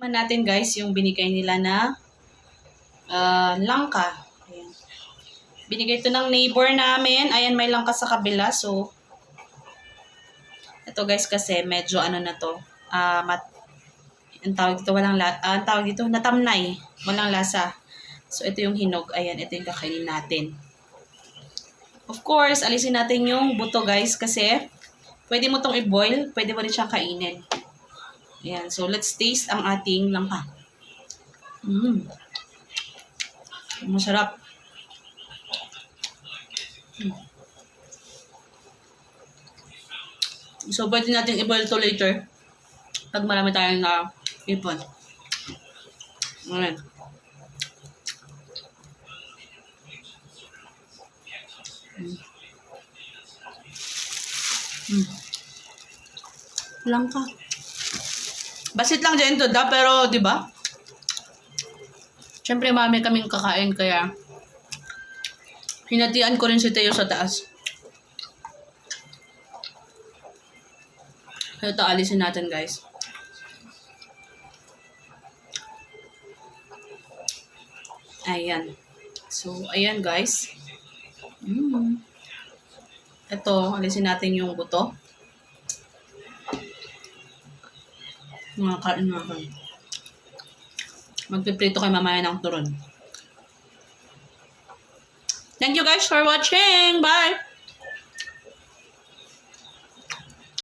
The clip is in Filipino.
Man natin guys yung binigay nila na langka. Ayan. Binigay ito ng neighbor namin. Ayan, may langka sa kabila. So, ito guys kasi medyo ano na to. Ang tawag dito, ang tawag dito, natamnay. Walang lasa. So, ito yung hinog. Ayan, ito yung kakainin natin. Of course, alisin natin yung buto guys kasi pwede mo tong i-boil. Pwede mo rin siyang kainin. Ayan, so let's taste ang ating langka. Masarap. So, pwede natin i-boil to later. Pag marami tayong ipon. Ayan. Langka. Basit lang dyan to da, pero di ba? Siyempre marami kaming kakain kaya hinatian ko rin si Teo sa taas. Ito, alisin natin guys. Ayan. So, ayan guys. Ito, alisin natin yung buto. Mga kain natin. Magpiprito kay mamaya ng turon. Thank you guys for watching. Bye!